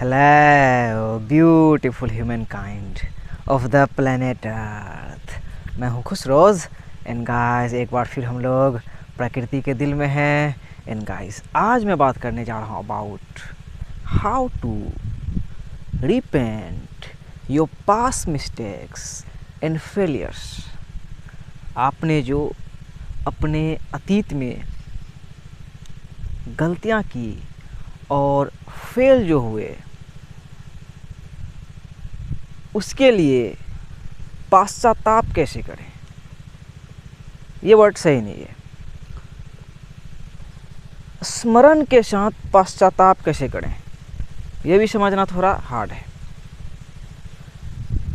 Hello beautiful human kind of the planet earth. मैं हूँ खुशरोज़ and guys एक बार फिर हम लोग प्रकृति के दिल में हैं। एंड गाइस आज मैं बात करने जा रहा हूँ about how to repent your past mistakes and failures. आपने जो अपने अतीत में गलतियाँ की और फेल जो हुए उसके लिए पश्चाताप कैसे करें। ये वर्ड सही नहीं है। स्मरण के साथ पश्चाताप कैसे करें ये भी समझना थोड़ा हार्ड है।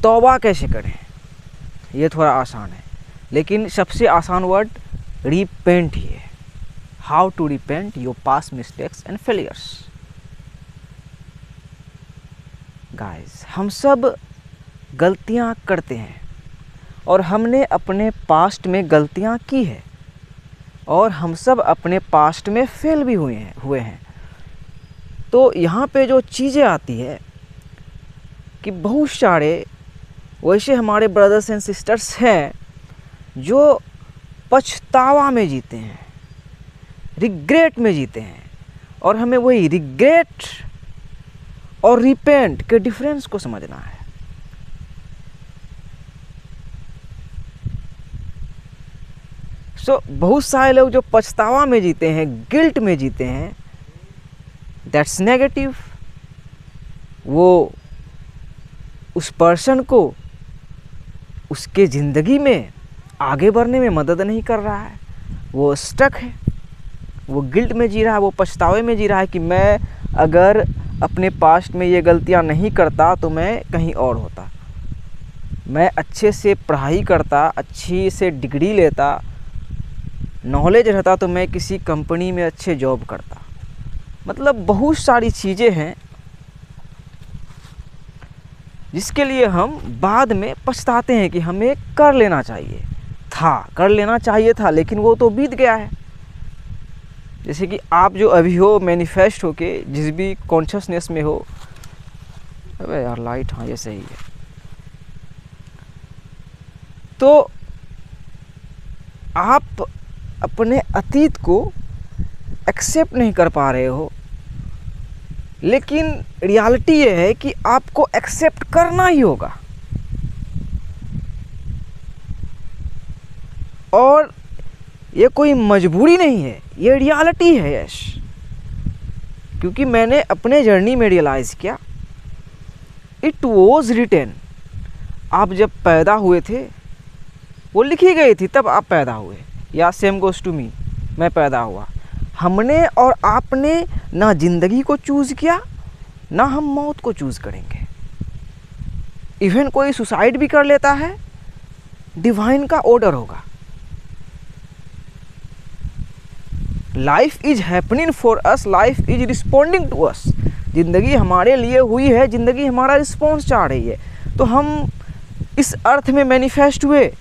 तौबा कैसे करें ये थोड़ा आसान है, लेकिन सबसे आसान वर्ड रिपेंट ही है। How to repent your past mistakes and failures. Guys हम सब गलतियां करते हैं और हमने अपने पास्ट में गलतियां की है और हम सब अपने पास्ट में फेल भी हुए हैं। तो यहाँ पे जो चीज़ें आती है कि बहुत सारे वैसे हमारे ब्रदर्स एंड सिस्टर्स हैं जो पछतावा में जीते हैं, रिग्रेट में जीते हैं, और हमें वही रिग्रेट और रिपेंट के डिफरेंस को समझना है। बहुत सारे लोग जो पछतावा में जीते हैं, गिल्ट में जीते हैं, दैट्स नेगेटिव। वो उस पर्सन को उसके ज़िंदगी में आगे बढ़ने में मदद नहीं कर रहा है। वो स्टक है, वो गिल्ट में जी रहा है, वो पछतावे में जी रहा है कि मैं अगर अपने पास्ट में ये गलतियां नहीं करता तो मैं कहीं और होता, मैं अच्छे से पढ़ाई करता, अच्छी से डिग्री लेता, नॉलेज रहता तो मैं किसी कंपनी में अच्छे जॉब करता। मतलब बहुत सारी चीज़ें हैं जिसके लिए हम बाद में पछताते हैं कि हमें कर लेना चाहिए था, लेकिन वो तो बीत गया है। जैसे कि आप जो अभी हो, मैनिफेस्ट हो के जिस भी कॉन्शियसनेस में हो, अबे यार लाइट, हाँ ये सही है। तो आप अपने अतीत को एक्सेप्ट नहीं कर पा रहे हो, लेकिन रियलिटी ये है कि आपको एक्सेप्ट करना ही होगा। और ये कोई मजबूरी नहीं है, ये रियलिटी है। यश, क्योंकि मैंने अपने जर्नी में रियलाइज़ किया, इट वॉज रिटेन। आप जब पैदा हुए थे वो लिखी गई थी, तब आप पैदा हुए। या सेम गोज़ टू मी, मैं पैदा हुआ। हमने और आपने ना ज़िंदगी को चूज़ किया, ना हम मौत को चूज़ करेंगे। इवन कोई सुसाइड भी कर लेता है, डिवाइन का ऑर्डर होगा। Life is happening for us, life is responding to us. ज़िंदगी हमारे लिए हुई है, ज़िंदगी हमारा रिस्पॉन्स चाह रही है। तो हम इस अर्थ में मैनिफेस्ट हुए,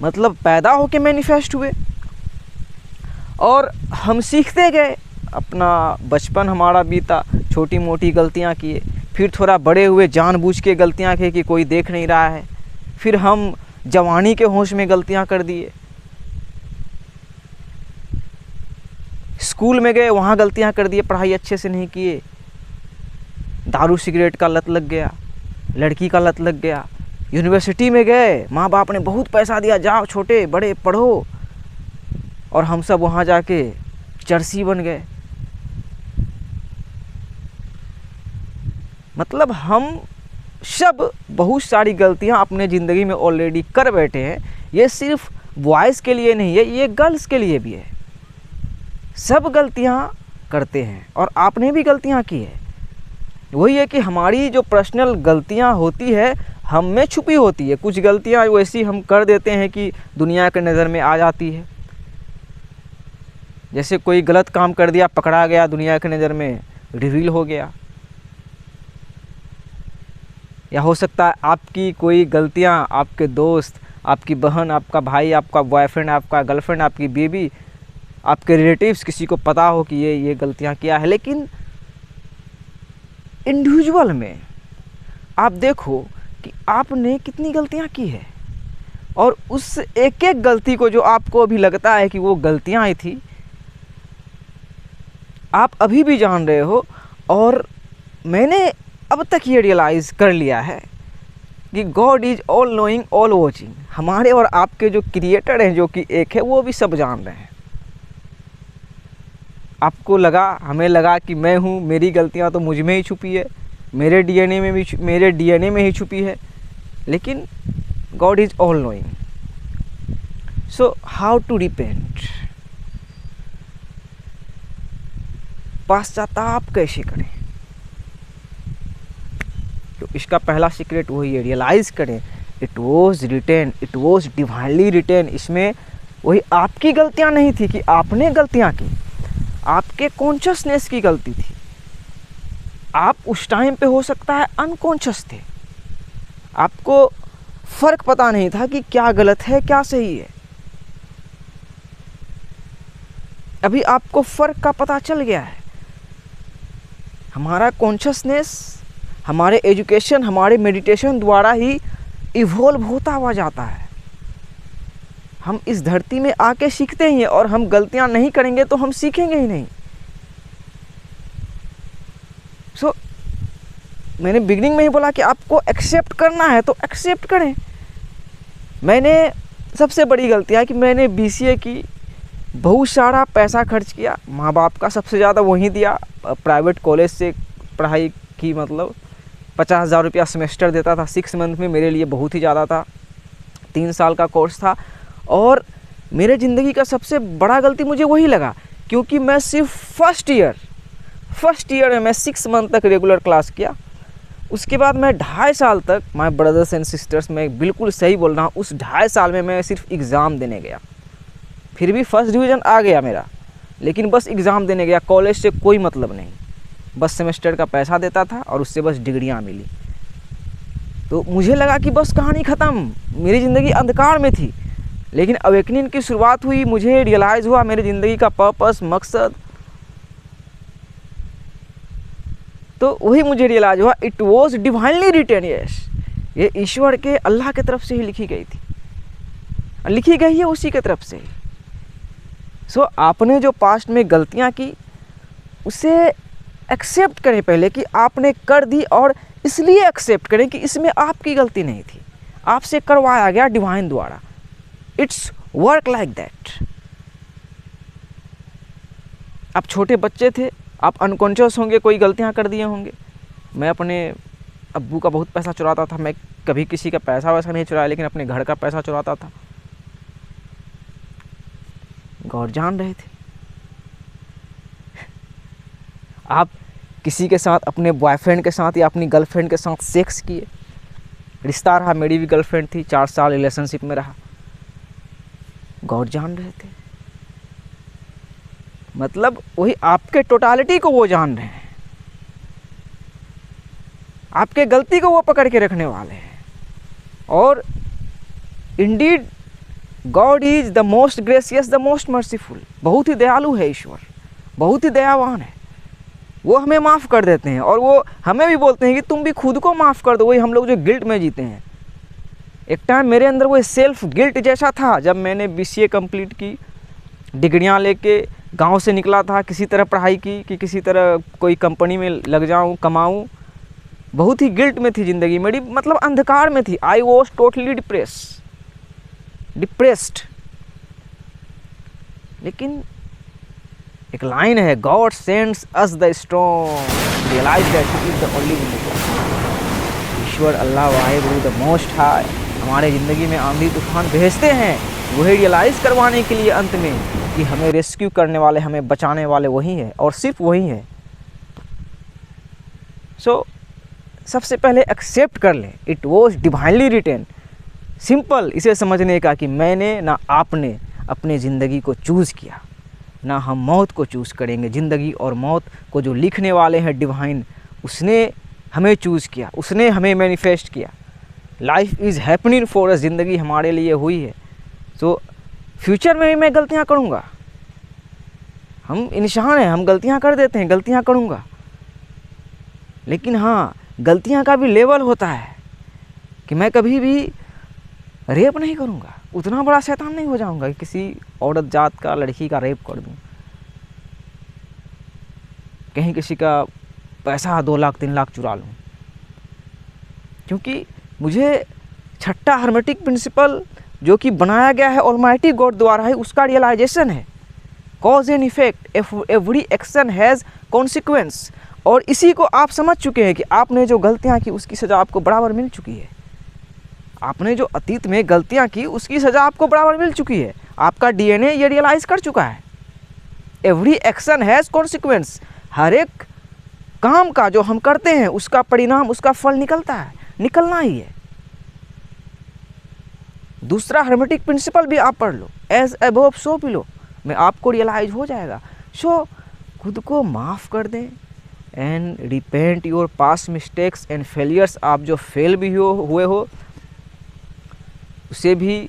मतलब पैदा होके मैनिफेस्ट हुए, और हम सीखते गए। अपना बचपन हमारा बीता, छोटी मोटी गलतियां किए, फिर थोड़ा बड़े हुए, जानबूझ के गलतियां किए कि कोई देख नहीं रहा है। फिर हम जवानी के होश में गलतियां कर दिए। स्कूल में गए, वहाँ गलतियां कर दिए, पढ़ाई अच्छे से नहीं किए, दारू सिगरेट का लत लग गया, लड़की का लत लग गया। यूनिवर्सिटी में गए, माँ बाप ने बहुत पैसा दिया, जाओ छोटे बड़े पढ़ो, और हम सब वहाँ जाके चर्सी बन गए। मतलब हम सब बहुत सारी गलतियाँ अपने ज़िंदगी में ऑलरेडी कर बैठे हैं। ये सिर्फ बॉयज़ के लिए नहीं है, ये गर्ल्स के लिए भी है। सब गलतियाँ करते हैं और आपने भी गलतियाँ की है। वही है कि हमारी जो पर्सनल गलतियाँ होती है हम में छुपी होती है। कुछ गलतियाँ वैसी हम कर देते हैं कि दुनिया के नज़र में आ जाती है। जैसे कोई गलत काम कर दिया, पकड़ा गया, दुनिया की नज़र में रिवील हो गया। या हो सकता है आपकी कोई गलतियाँ आपके दोस्त, आपकी बहन, आपका भाई, आपका बॉयफ्रेंड, आपका गर्लफ्रेंड, आपकी बेबी, आपके रिलेटिव्स, किसी को पता हो कि ये गलतियाँ किया है, लेकिन इंडिविजुअल में आप देखो कि आपने कितनी गलतियां की है, और उस एक एक गलती को जो आपको अभी लगता है कि वो गलतियां ही थी, आप अभी भी जान रहे हो। और मैंने अब तक ये रियलाइज़ कर लिया है कि God is all knowing all watching. हमारे और आपके जो क्रिएटर हैं, जो कि एक है, वो भी सब जान रहे हैं। आपको लगा, हमें लगा कि मैं हूँ, मेरी गलतियाँ तो मुझ में ही छुपी है, मेरे डीएनए में ही छुपी है, लेकिन God is all knowing. So how to repent, पश्चाताप कैसे करें? तो इसका पहला सीक्रेट वही है, रियलाइज़ करें it was written, it was divinely written. इसमें वही आपकी गलतियां नहीं थी कि आपने गलतियां की, आपके कॉन्शियसनेस की गलती थी। आप उस टाइम पे हो सकता है अनकॉन्शियस थे, आपको फ़र्क पता नहीं था कि क्या गलत है क्या सही है। अभी आपको फ़र्क का पता चल गया है। हमारा कॉन्शियसनेस, हमारे एजुकेशन, हमारे मेडिटेशन द्वारा ही इवॉल्व होता हुआ जाता है। हम इस धरती में आके सीखते ही हैं, और हम गलतियां नहीं करेंगे तो हम सीखेंगे ही नहीं। सो मैंने बिगिनिंग में ही बोला कि आपको एक्सेप्ट करना है तो एक्सेप्ट करें। मैंने सबसे बड़ी गलती है कि मैंने बीसीए की, बहुत सारा पैसा खर्च किया, माँ बाप का सबसे ज़्यादा वहीं दिया। प्राइवेट कॉलेज से पढ़ाई की, मतलब 50,000 रुपया सेमेस्टर देता था 6 मंथ में, मेरे लिए बहुत ही ज़्यादा था। 3 साल का कोर्स था, और मेरे ज़िंदगी का सबसे बड़ा गलती मुझे वही लगा, क्योंकि मैं सिर्फ फर्स्ट ईयर में मैं 6 मंथ तक रेगुलर क्लास किया। उसके बाद मैं 2.5 साल तक, माय ब्रदर्स एंड सिस्टर्स, मैं बिल्कुल सही बोल रहा हूँ, उस 2.5 साल में मैं सिर्फ एग्ज़ाम देने गया। फिर भी फर्स्ट डिवीज़न आ गया मेरा, लेकिन बस एग्ज़ाम देने गया। कॉलेज से कोई मतलब नहीं, बस सेमेस्टर का पैसा देता था और उससे बस डिग्रियाँ मिली। तो मुझे लगा कि बस कहानी ख़त्म, मेरी ज़िंदगी अंधकार में थी। लेकिन अवेकनिंग की शुरुआत हुई, मुझे रियलाइज़ हुआ मेरी ज़िंदगी का पर्पस, मकसद। तो वही मुझे रियलाइज़ हुआ, it was divinely written. Yes, ये ईश्वर के, अल्लाह की तरफ से ही लिखी गई थी, लिखी गई है उसी की तरफ से ही। सो आपने जो पास्ट में गलतियाँ की, उसे एक्सेप्ट करें पहले कि आपने कर दी, और इसलिए एक्सेप्ट करें कि इसमें आपकी गलती नहीं थी, आपसे करवाया गया डिवाइन द्वारा। It's work like that. आप छोटे बच्चे थे, आप अनकॉन्शियस होंगे, कोई गलतियां कर दिए होंगे। मैं अपने अब्बू का बहुत पैसा चुराता था। मैं कभी किसी का पैसा वैसा नहीं चुराया, लेकिन अपने घर का पैसा चुराता था। गॉड जान रहे थे। आप किसी के साथ, अपने बॉयफ्रेंड के साथ या अपनी गर्लफ्रेंड के साथ सेक्स किए, रिश्ता रहा, मेरी भी गर्लफ्रेंड थी, 4 साल रिलेशनशिप में रहा, गॉड जान रहे थे। मतलब वही आपके टोटालिटी को वो जान रहे हैं, आपके गलती को वो पकड़ के रखने वाले हैं। और Indeed God is the most gracious, the most merciful. बहुत ही दयालु है ईश्वर, बहुत ही दयावान है। वो हमें माफ़ कर देते हैं, और वो हमें भी बोलते हैं कि तुम भी खुद को माफ़ कर दो। वही हम लोग जो गिल्ट में जीते हैं। एक टाइम मेरे अंदर वो सेल्फ गिल्ट जैसा था, जब मैंने बीसीए कंप्लीट की, डिग्रियां लेके गांव से निकला था, किसी तरह पढ़ाई की कि किसी तरह कोई कंपनी में लग जाऊं, कमाऊं। बहुत ही गिल्ट में थी ज़िंदगी मेरी, मतलब अंधकार में थी। I was totally depressed. लेकिन एक लाइन है, God sends us the strong realize that he is the only one. ईश्वर अल्लाह वाहिद द मोस्ट हाई हमारे ज़िंदगी में आंधी तूफान भेजते हैं, वही रियलाइज़ करवाने के लिए अंत में कि हमें रेस्क्यू करने वाले, हमें बचाने वाले वही है, और सिर्फ वही है। सो सबसे पहले एक्सेप्ट कर लें, it was divinely written. Simple इसे समझने का कि मैंने ना आपने अपने ज़िंदगी को चूज़ किया, ना हम मौत को चूज़ करेंगे। ज़िंदगी और मौत को जो लिखने वाले हैं डिवाइन, उसने हमें चूज़ किया, उसने हमें मैनिफेस्ट किया। लाइफ इज़ हैपनिंग फॉर अस, ज़िंदगी हमारे लिए हुई है। सो फ्यूचर में भी मैं गलतियाँ करूँगा। हम इंसान हैं, हम गलतियाँ कर देते हैं, गलतियाँ करूँगा। लेकिन हाँ, गलतियाँ का भी लेवल होता है कि मैं कभी भी रेप नहीं करूँगा, उतना बड़ा शैतान नहीं हो जाऊँगा कि किसी औरत जात का लड़की का रेप कर दूँ, कहीं किसी का पैसा 2 लाख 3 लाख चुरा लूँ। क्योंकि मुझे छठा हर्मेटिक प्रिंसिपल जो कि बनाया गया है ऑलमाइटी गॉड द्वारा है, उसका रियलाइजेशन है cause and effect, every action has consequence. और इसी को आप समझ चुके हैं कि आपने जो गलतियाँ की उसकी सज़ा आपको बराबर मिल चुकी है। आपने जो अतीत में गलतियाँ की उसकी सज़ा आपको बराबर मिल चुकी है। आपका डीएनए ये रियलाइज़ कर चुका है। Every action has consequence. हर एक काम का जो हम करते हैं उसका परिणाम, उसका फल निकलता है, निकलना ही है। दूसरा हर्मेटिक प्रिंसिपल भी आप पढ़ लो, एज अबव सो बिलो, में आपको रियलाइज हो जाएगा। सो खुद को माफ़ कर दें and repent your past mistakes and failures. आप जो फेल भी हुए हो उसे भी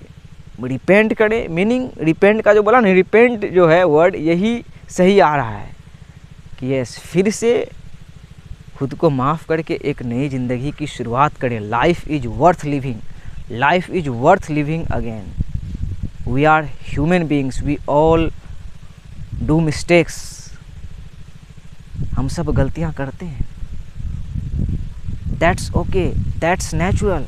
रिपेंट करें। मीनिंग रिपेंट का जो बोला ना, रिपेंट जो है वर्ड यही सही आ रहा है कि यस, फिर से खुद को माफ़ करके एक नई ज़िंदगी की शुरुआत करें। Life is worth living, life is worth living again. We are human beings, we all do mistakes. हम सब गलतियां करते हैं, that's okay, that's natural.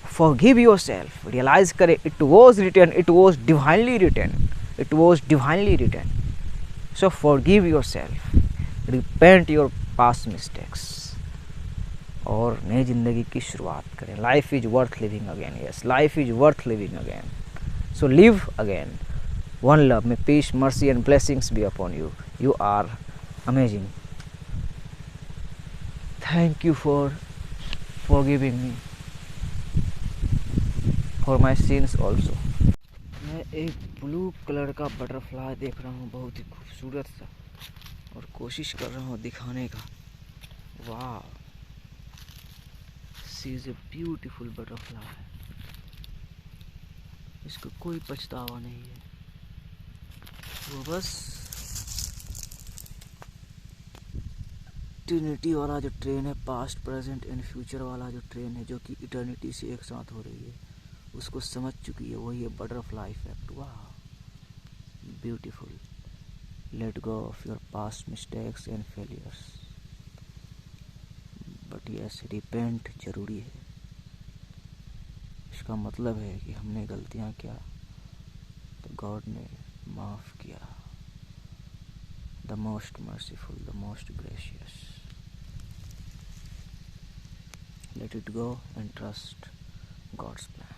Forgive yourself, realise करें it was written, it was divinely written, it was divinely written. So forgive yourself, repent your past mistakes और नई ज़िंदगी की शुरुआत करें। Life is worth living again. Yes, life is worth living again. So live again. One love, may peace, mercy and blessings be upon you. You are amazing. Thank you for forgiving me for my sins also. मैं एक blue colour का butterfly देख रहा हूँ, बहुत ही खूबसूरत सा, और कोशिश कर रहा हूँ दिखाने का। वाह, she is a beautiful butterfly. इसको कोई पछतावा नहीं है, वो बस इटर्निटी वाला जो ट्रेन है, पास्ट प्रेजेंट एंड फ्यूचर वाला जो ट्रेन है, जो कि इटर्निटी से एक साथ हो रही है, उसको समझ चुकी है। वही है बटरफ्लाई इफेक्ट। वाह, beautiful. Let go of your past mistakes and failures, but yes, repent जरूरी है। इसका मतलब है कि हमने गलतियाँ किया तो गॉड ने माफ़ किया। The most merciful, the most gracious. Let it go and trust God's plan.